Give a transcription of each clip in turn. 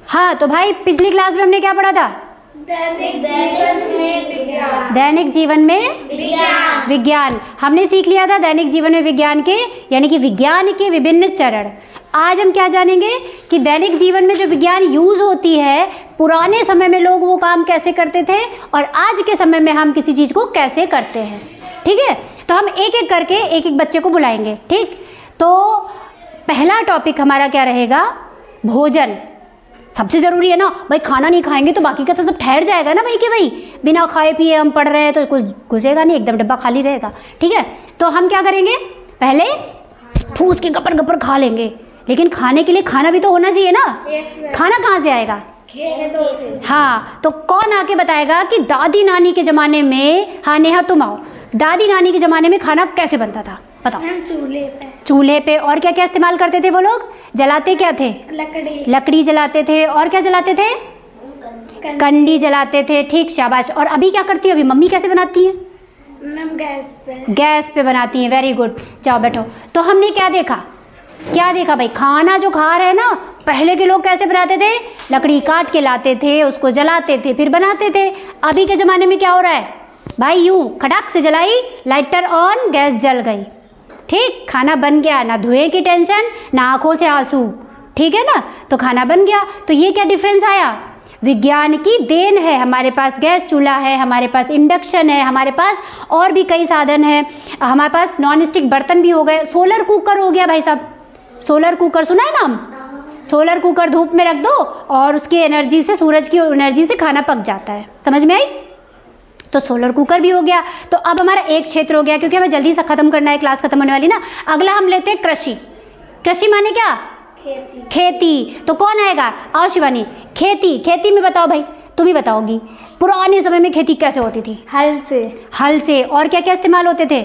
हाँ तो भाई पिछली क्लास में हमने क्या पढ़ा था? दैनिक जीवन में विज्ञान। हमने सीख लिया था दैनिक जीवन में विज्ञान के यानी कि विज्ञान के विभिन्न चरण। आज हम क्या जानेंगे कि दैनिक जीवन में जो विज्ञान यूज होती है, पुराने समय में लोग वो काम कैसे करते थे और आज के समय में हम किसी चीज़ को कैसे करते हैं। ठीक है, तो हम एक एक करके एक एक बच्चे को बुलाएंगे। ठीक, तो पहला टॉपिक हमारा क्या रहेगा? भोजन। सबसे ज़रूरी है ना भाई, खाना नहीं खाएंगे तो बाकी का तो सब ठहर जाएगा ना भाई, कि भाई बिना खाए पिए हम पढ़ रहे हैं तो कुछ घुसेगा नहीं, एकदम डब्बा खाली रहेगा। ठीक है, तो हम क्या करेंगे, पहले ठूस के गपर गपर खा लेंगे, लेकिन खाने के लिए खाना भी तो होना चाहिए ना। खाना कहाँ से आएगा? हाँ, तो कौन आके बताएगा कि दादी नानी के ज़माने में, हाँ नेहा तुम आओ, दादी नानी के ज़माने में खाना कैसे बनता था बताओ? चूल्हे पे। और क्या क्या इस्तेमाल करते थे वो लोग? जलाते क्या थे? लकड़ी जलाते थे। और क्या जलाते थे? कंडी जलाते थे। ठीक, शाबाश। और अभी क्या करती है अभी मम्मी, कैसे बनाती हैं? गैस पे बनाती हैं। वेरी गुड, जाओ बैठो। तो हमने क्या देखा भाई, खाना जो खा रहे हैं ना, पहले के लोग कैसे बनाते थे? लकड़ी काट के लाते थे, उसको जलाते थे, फिर बनाते थे। अभी के ज़माने में क्या हो रहा है भाई? यूं खटाक से जलाई, लाइटर ऑन, गैस जल गई। ठीक, खाना बन गया, ना धुएं की टेंशन, ना आंखों से आंसू। ठीक है ना, तो खाना बन गया। तो ये क्या डिफरेंस आया? विज्ञान की देन है। हमारे पास गैस चूल्हा है, हमारे पास इंडक्शन है, हमारे पास और भी कई साधन हैं, हमारे पास नॉन स्टिक बर्तन भी हो गए, सोलर कुकर हो गया भाई साहब। सोलर कुकर सुना है नाम? सोलर कुकर धूप में रख दो और उसकी एनर्जी से, सूरज की एनर्जी से खाना पक जाता है। समझ में आई? तो सोलर कुकर भी हो गया। तो अब हमारा एक क्षेत्र हो गया, क्योंकि हमें जल्दी से ख़त्म करना है, क्लास खत्म होने वाली ना। अगला हम लेते हैं कृषि। कृषि माने क्या? खेती। तो कौन आएगा? आओ शिवानी। खेती में बताओ भाई, तुम ही बताओगी पुराने समय में खेती कैसे होती थी? हल से। और क्या क्या इस्तेमाल होते थे?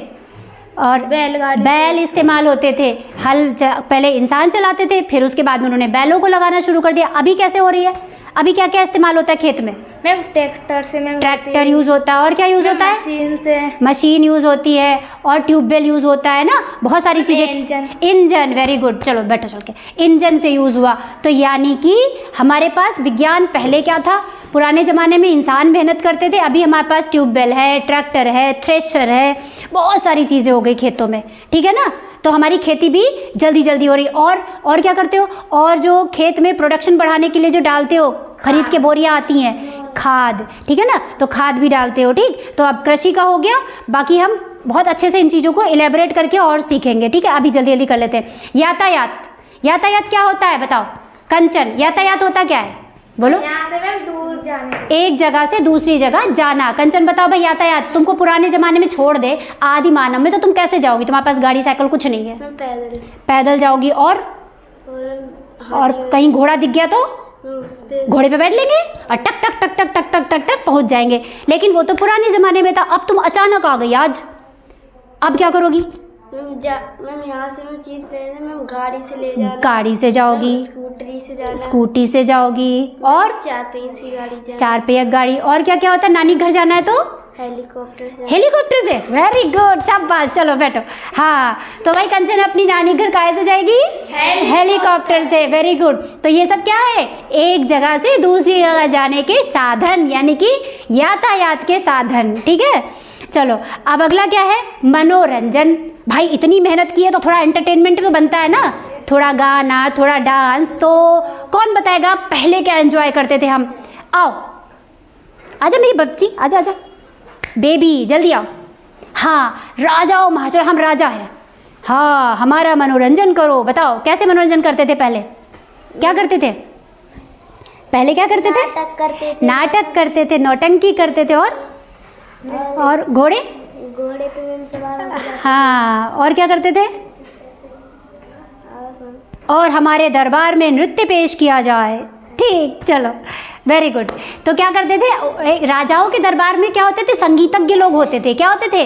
और बैल इस्तेमाल होते थे। पहले इंसान चलाते थे, फिर उसके बाद में उन्होंने बैलों को लगाना शुरू कर दिया। अभी कैसे हो रही है? अभी क्या क्या इस्तेमाल होता है खेत में? मैम ट्रैक्टर यूज़ होता है। और क्या यूज़ होता है? मशीन यूज़ होती है, और ट्यूबवेल यूज़ होता है ना, बहुत सारी चीज़ें। इंजन। वेरी गुड, चलो बैठो चल के। इंजन से यूज़ हुआ। तो यानी कि हमारे पास विज्ञान पहले क्या था? पुराने ज़माने में इंसान मेहनत करते थे, अभी हमारे पास ट्यूबवेल है, ट्रैक्टर है, थ्रेशर है, बहुत सारी चीज़ें हो गई खेतों में। ठीक है ना, तो हमारी खेती भी जल्दी हो रही। और क्या करते हो? और जो खेत में प्रोडक्शन बढ़ाने के लिए जो डालते हो, खरीद के बोरियां आती हैं, खाद। ठीक है ना, तो खाद भी डालते हो। ठीक, तो अब कृषि का हो गया। बाकी हम बहुत अच्छे से इन चीज़ों को इलेबोरेट करके और सीखेंगे। ठीक है, अभी जल्दी कर लेते हैं। यातायात क्या होता है बताओ? कंचन, यातायात होता क्या है? बोलो। यहाँ से मैम दूर जाने, एक जगह से दूसरी जगह जाना। कंचन बताओ भाई, यातायात तुमको पुराने ज़माने में छोड़ दे, आदि मानव में, तो तुम कैसे जाओगी? तुम्हारे पास गाड़ी साइकिल कुछ नहीं है, पैदल जाओगी। और कहीं घोड़ा दिख गया तो घोड़े पे बैठ लेंगे और टक टक टक टक टक टक टक टक पहुंच जाएंगे। लेकिन वो तो पुराने ज़माने में था। अब तुम अचानक आ गई आज, अब क्या करोगी? मैम यहाँ से मैं चीज़ मैम गाड़ी से ले जाना। गाड़ी से जाओगी, स्कूटी से जाओगी। और चार पहिया गाड़ी। और क्या क्या होता है? नानी घर जाना है तो हेलीकॉप्टर से। वेरी गुड, शाबाश, चलो बैठो। हाँ, तो भाई कंचन अपनी नानी घर काहे से जाएगी? हेलीकॉप्टर से। Very good. तो ये सब क्या है? एक जगह से दूसरी जगह जाने के साधन, यानी कि यातायात के साधन। ठीक है, चलो अब अगला क्या है? मनोरंजन। भाई इतनी मेहनत की है तो थोड़ा एंटरटेनमेंट तो बनता है ना, थोड़ा गाना, थोड़ा डांस। तो कौन बताएगा पहले क्या एंजॉय करते थे हम? आओ, आजा मेरी बच्ची, आजा बेबी, जल्दी आओ। हाँ, राजाओं महाराजा, हम राजा हैं। हाँ, हमारा मनोरंजन करो। बताओ कैसे मनोरंजन करते थे पहले? क्या करते थे पहले? क्या करते थे? नाटक करते थे, नौटंकी करते थे। और घोड़े पे सवार। हाँ, और क्या करते थे? और हमारे दरबार में नृत्य पेश किया जाए। ठीक, चलो वेरी गुड। तो क्या करते थे? राजाओं के दरबार में क्या होते थे? संगीतज्ञ लोग होते थे। क्या होते थे?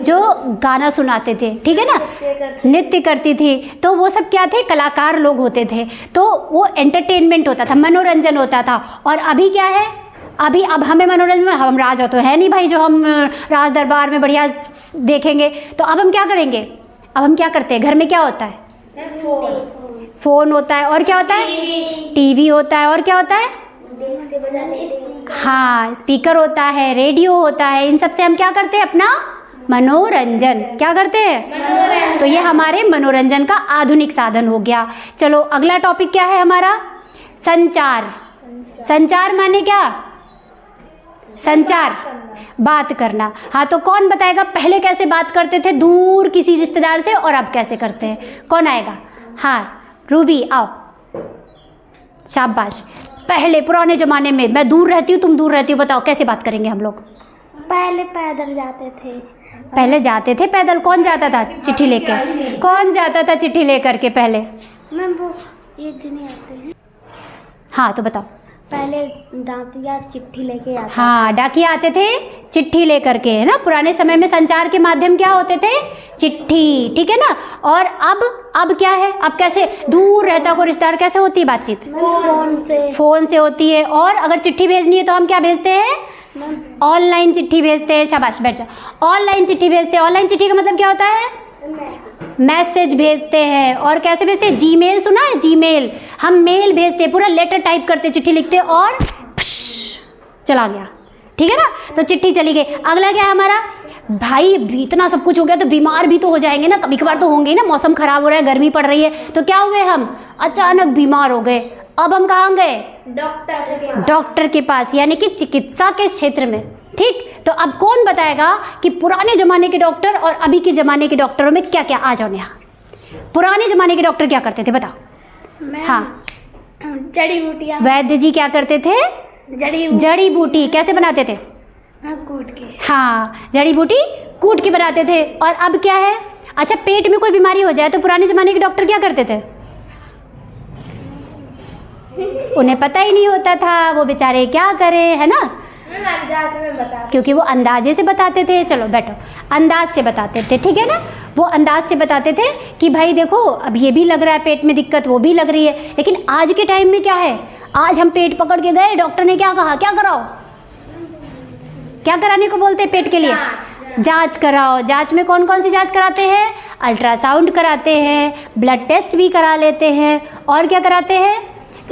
जो गाना सुनाते थे। ठीक है ना, नृत्य करती थी। तो वो सब क्या थे? कलाकार लोग होते थे। तो वो एंटरटेनमेंट होता था, मनोरंजन होता था। और अभी क्या है? अब हमें मनोरंजन, हम राजा तो है नहीं भाई जो हम राज दरबार में बढ़िया देखेंगे। तो अब हम क्या करेंगे? अब हम क्या करते हैं? घर में क्या होता है? फ़ोन होता है, और क्या होता है? टीवी होता है, और क्या होता है? हाँ, स्पीकर होता है, रेडियो होता है। इन सब से हम क्या करते हैं? अपना मनोरंजन। क्या करते हैं? तो ये हमारे मनोरंजन का आधुनिक साधन हो गया। चलो अगला टॉपिक क्या है हमारा? संचार। संचार माने क्या? संचार, बात करना। हाँ, तो कौन बताएगा पहले कैसे बात करते थे दूर किसी रिश्तेदार से, और अब कैसे करते हैं? कौन आएगा? हाँ, रूबी आओ, शाबाश। पहले पुराने ज़माने में मैं दूर रहती हूँ, तुम दूर रहती हो, बताओ कैसे बात करेंगे हम लोग? पहले पैदल जाते थे। पहले जाते थे पैदल। कौन जाता था चिट्ठी लेकर? कौन जाता था चिट्ठी लेकर के पहले? मैम वो एक जने आते हैं। हाँ, तो बताओ। पहले डाकिया चिट्ठी लेके आता। हाँ, डाकिया आते थे चिट्ठी लेकर के, है ना। पुराने समय में संचार के माध्यम क्या होते थे? चिट्ठी, ठीक है ना। और अब क्या है? अब कैसे दूर रहता कोई रिश्तेदार, कैसे होती है बातचीत? फोन से होती है। और अगर चिट्ठी भेजनी है तो हम क्या भेजते हैं? ऑनलाइन चिट्ठी भेजते हैं। शाबाश, बैठ जाओ। ऑनलाइन चिट्ठी भेजते हैं। ऑनलाइन चिट्ठी का मतलब क्या होता है? मैसेज भेजते हैं। और कैसे भेजते हैं? जीमेल, सुना है? जीमेल। हम मेल भेजते हैं, पूरा लेटर टाइप करते, चिट्ठी लिखते और चला गया, ठीक है ना। तो चिट्ठी चली गई। अगला क्या है हमारा? भाई इतना सब कुछ हो गया तो बीमार भी तो हो जाएंगे ना, कभी कभार तो होंगे ना। मौसम खराब हो रहा है, गर्मी पड़ रही है, तो क्या हुए हम? अचानक बीमार हो गए। अब हम कहाँ गए? डॉक्टर के पास, यानी कि चिकित्सा के क्षेत्र में, ठीक। तो अब कौन बताएगा कि पुराने ज़माने के डॉक्टर और अभी के ज़माने के डॉक्टरों में क्या क्या? आ जाओ यहाँ। पुराने ज़माने के डॉक्टर क्या करते थे बताओ? हाँ, जड़ी बूटियाँ। वैद्य जी क्या करते थे? जड़ी बूटी कैसे बनाते थे? कूट के। हाँ, जड़ी बूटी कूट के बनाते थे। और अब क्या है? अच्छा, पेट में कोई बीमारी हो जाए तो पुराने ज़माने के डॉक्टर क्या करते थे? उन्हें पता ही नहीं होता था, वो बेचारे क्या करें, है ना। क्योंकि वो अंदाजे से बताते थे। चलो बैठो, अंदाज से बताते थे, ठीक है ना। वो अंदाज से बताते थे कि भाई देखो अब ये भी लग रहा है पेट में दिक्कत, वो भी लग रही है। लेकिन आज के टाइम में क्या है? आज हम पेट पकड़ के गए, डॉक्टर ने क्या कहा? क्या कराओ? क्या कराने को बोलते हैं पेट के लिए? जांच कराओ। जांच में कौन कौन सी जांच कराते हैं? अल्ट्रासाउंड कराते हैं, ब्लड टेस्ट भी करा लेते हैं, और क्या कराते हैं?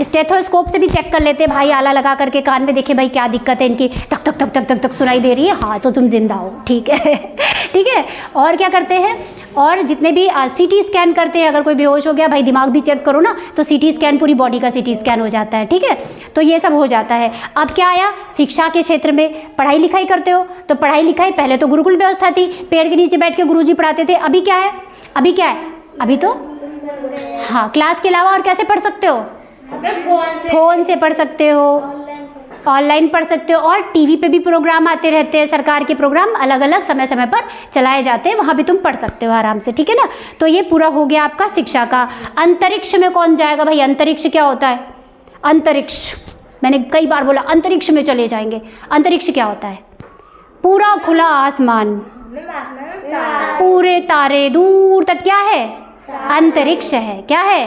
स्टेथोस्कोप से भी चेक कर लेते हैं भाई, आला लगा करके कान में, देखे भाई क्या दिक्कत है इनकी, तक तक तक तक तक तक सुनाई दे रही है, हाँ तो तुम जिंदा हो, ठीक है। ठीक है। और क्या करते हैं? और जितने भी सीटी स्कैन करते हैं, अगर कोई बेहोश हो गया भाई दिमाग भी चेक करो ना, तो सीटी स्कैन, पूरी बॉडी का सीटी स्कैन हो जाता है, ठीक है। तो ये सब हो जाता है। अब क्या आया? शिक्षा के क्षेत्र में पढ़ाई लिखाई करते हो, तो पढ़ाई लिखाई पहले तो गुरुकुल व्यवस्था थी, पेड़ के नीचे बैठ के गुरुजी पढ़ाते थे। अभी क्या है? अभी क्या है? अभी तो हाँ, क्लास के अलावा और कैसे पढ़ सकते हो? फोन से पढ़ सकते हो, ऑनलाइन पढ़ सकते हो, और टीवी पे भी प्रोग्राम आते रहते हैं, सरकार के प्रोग्राम अलग अलग समय समय पर चलाए जाते हैं, वहाँ भी तुम पढ़ सकते हो आराम से, ठीक है ना। तो ये पूरा हो गया आपका शिक्षा का। अंतरिक्ष में कौन जाएगा भाई? अंतरिक्ष क्या होता है? अंतरिक्ष मैंने कई बार बोला, अंतरिक्ष में चले जाएंगे। अंतरिक्ष क्या होता है? पूरा खुला आसमान, पूरे तारे, दूर तक क्या है? अंतरिक्ष है। क्या है?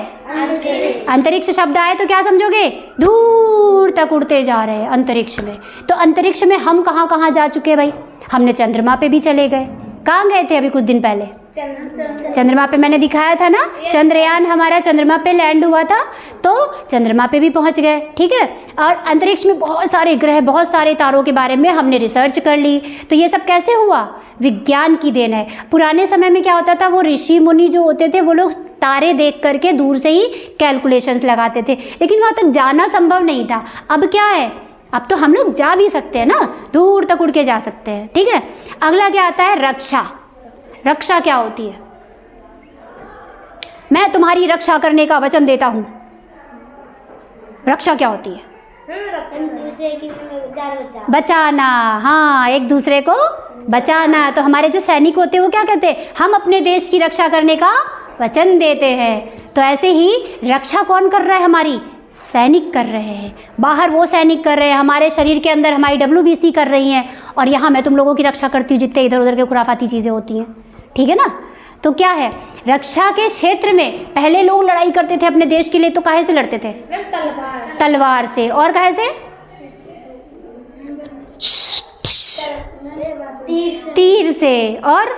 अंतरिक्ष शब्द आए तो क्या समझोगे? दूर तक उड़ते जा रहे हैं अंतरिक्ष में। तो अंतरिक्ष में हम कहाँ कहाँ जा चुके हैं भाई? हमने चंद्रमा पे भी चले गए। कहाँ गए थे अभी कुछ दिन पहले? चंद्रमा पे मैंने दिखाया था ना, चंद्रयान हमारा चंद्रमा पे लैंड हुआ था, तो चंद्रमा पे भी पहुंच गए, ठीक है। और अंतरिक्ष में बहुत सारे ग्रह, बहुत सारे तारों के बारे में हमने रिसर्च कर ली। तो ये सब कैसे हुआ? विज्ञान की देन है। पुराने समय में क्या होता था? वो ऋषि मुनि जो होते थे वो लोग तारे देख करके दूर से ही कैलकुलेशंस लगाते थे, लेकिन वहाँ तक जाना संभव नहीं था। अब क्या है? अब तो हम लोग जा भी सकते हैं ना, दूर तक उड़ के जा सकते हैं, ठीक है। अगला क्या आता है? रक्षा। रक्षा क्या होती है? मैं तुम्हारी रक्षा करने का वचन देता हूं। रक्षा क्या होती है? बचाना। हाँ, एक दूसरे को बचाना। तो हमारे जो सैनिक होते हैं वो क्या कहते हैं? हम अपने देश की रक्षा करने का वचन देते हैं। तो ऐसे ही रक्षा कौन कर रहा है? हमारी सैनिक कर रहे हैं। बाहर वो सैनिक कर रहे हैं, हमारे शरीर के अंदर हमारी WBC कर रही हैं, और यहाँ मैं तुम लोगों की रक्षा करती हूँ जितने इधर उधर के खुराफाती चीज़ें होती हैं, ठीक है ना। तो क्या है? रक्षा के क्षेत्र में पहले लोग लड़ाई करते थे अपने देश के लिए, तो काहे से लड़ते थे? तलवार से। और काहे से? तीर से। और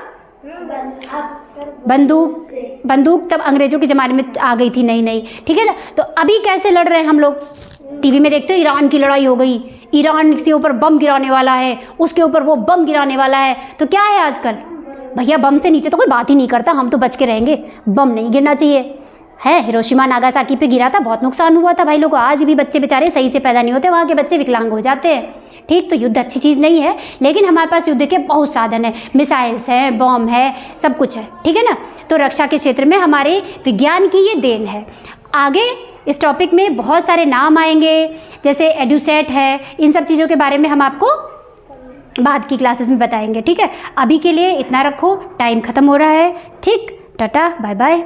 बंदूक तब अंग्रेजों के ज़माने में आ गई थी, नई, ठीक है ना। तो अभी कैसे लड़ रहे हैं हम लोग, टीवी में देखते हो ईरान की लड़ाई हो गई, ईरान के ऊपर बम गिराने वाला है, उसके ऊपर वो बम गिराने वाला है। तो क्या है आजकल भैया, बम से नीचे तो कोई बात ही नहीं करता, हम तो बच के रहेंगे, बम नहीं गिरना चाहिए है। हिरोशिमा नागासाकी पे गिरा था, बहुत नुकसान हुआ था भाई लोगों। आज भी बच्चे बेचारे सही से पैदा नहीं होते, वहाँ के बच्चे विकलांग हो जाते हैं। ठीक, तो युद्ध अच्छी चीज़ नहीं है, लेकिन हमारे पास युद्ध के बहुत साधन है, मिसाइल्स हैं, बम है, सब कुछ है, ठीक है ना। तो रक्षा के क्षेत्र में हमारे विज्ञान की ये देन है। आगे इस टॉपिक में बहुत सारे नाम आएंगे, जैसे एडुसेट है, इन सब चीज़ों के बारे में हम आपको बाद की क्लासेस में बताएंगे, ठीक है। अभी के लिए इतना रखो, टाइम ख़त्म हो रहा है। ठीक, टाटा, बाय बाय।